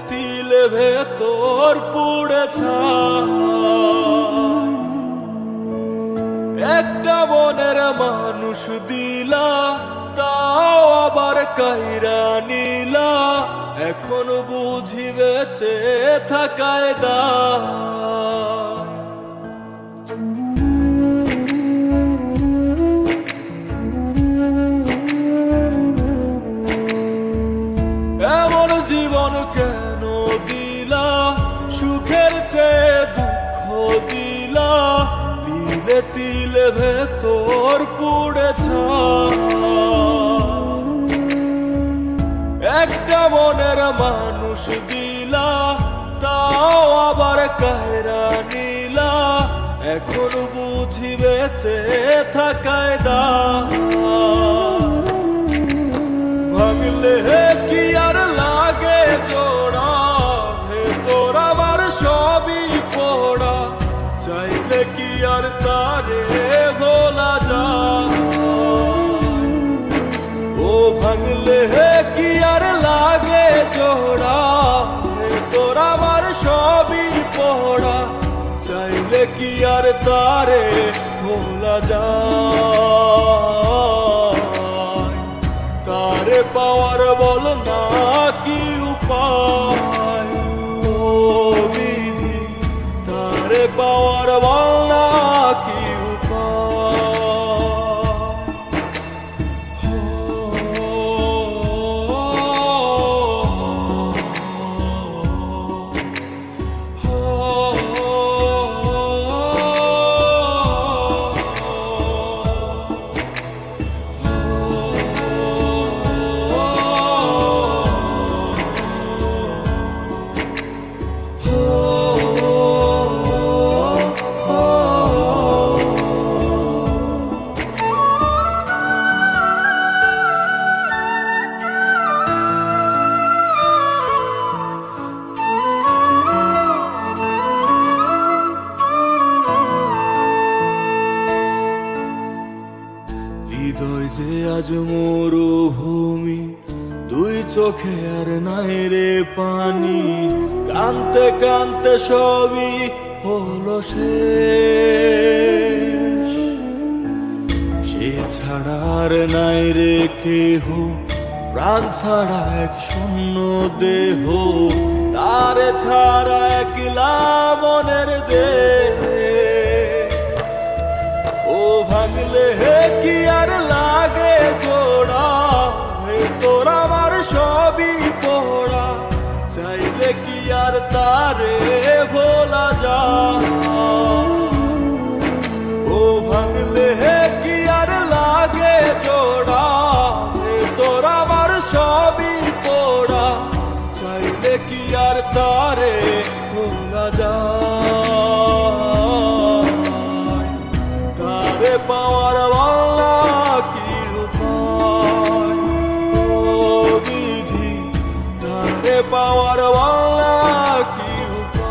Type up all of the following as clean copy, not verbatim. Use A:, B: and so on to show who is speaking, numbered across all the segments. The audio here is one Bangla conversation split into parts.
A: তিলে ভেতর পুড়ে ছাই। একটা মনের মানুষ দিলা, তাও আবার কাইরা নিলা, এখন বুঝি বেঁচে থাকায় দায়। এমন জীবন কেন দিলা, সুখের চেয়ে দুঃখ দিলা, তিলে তিলে ভেতর পুড়ে ছাই। একটা মনের মানুষ দিলা, তাও আবার কায়রা নিলা, এখন বুঝি বেঁচে থাকায় দায়। ভাঙলে কি আর লাগে জোড়া, ভেতর আবার সবই পোড়া, চাইলে কি আর তারে ভোলা যায়। ও ভাঙলে কি আর লাগে জোড়া, ভেতর আবার সবই পোড়া, চাইলে কি আর তারে ভোলা যায়। তারে পাওয়ার বল না কি উপায়, ও বিধি তারে পাওয়ার বল না কি উপায়। হৃদয় যে আজ মরুভূমি, দুই চোখে আর নাই রে পানি, কানতে কানতে সবই হলো শেষ। সে ছাড়া আর নাই রে কেহ, প্রাণ ছাড়া এক শূন্য দেহ, তারে ছাড়া একলা মনের দেহ। ও ভাঙলে কি আর লাগে জোড়া, ভেতর আমার সবই পোড়া, চাইলে কি আর তারে ভোলা যায়। ও ভাঙলে কি আর লাগে জোড়া, ভেতর আমার সবই পোড়া, চাইলে কি আর তারে ভোলা যায়। তারে পাওয়ার বলা কি উপায়, ও বিধি তারে পাওয়ার বলা কি উপায়।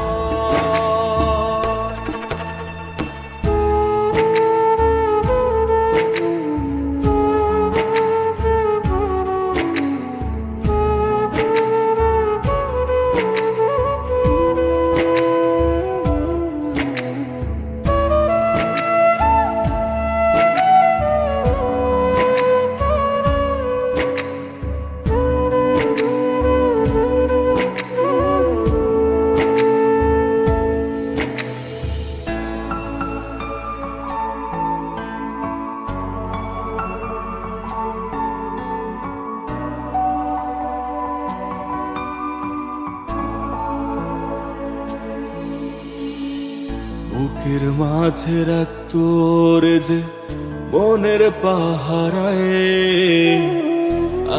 A: বুকের মাঝে রাখতো রে যে মনের পাহারায়,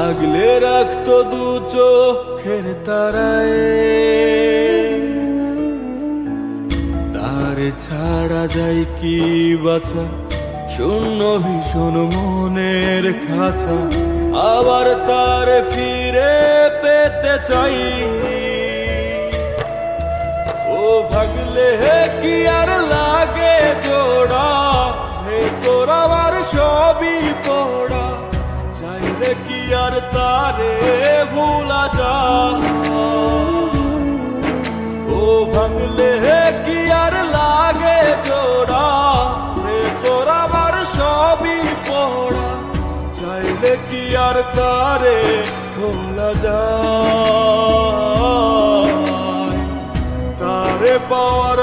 A: আগলে রাখতো দু চোখের তারায়। তারে ছাড়া যায় কি বাঁচা, শূন্য ভীষণ মনের খাঁচা, আবার তারে ফিরে পেতে চাই। ও ভাগলে কি আর লাগে জোড়া, ভেতর আমার সবই পোড়া, চাইলে কি আর তারে ভোলা যায়। ভুলে কি আর লাগে জোড়া, এ তোর আমার সবই পড়া, চাইলে কি আর তারে খোলা যায়, তারে পাওয়ার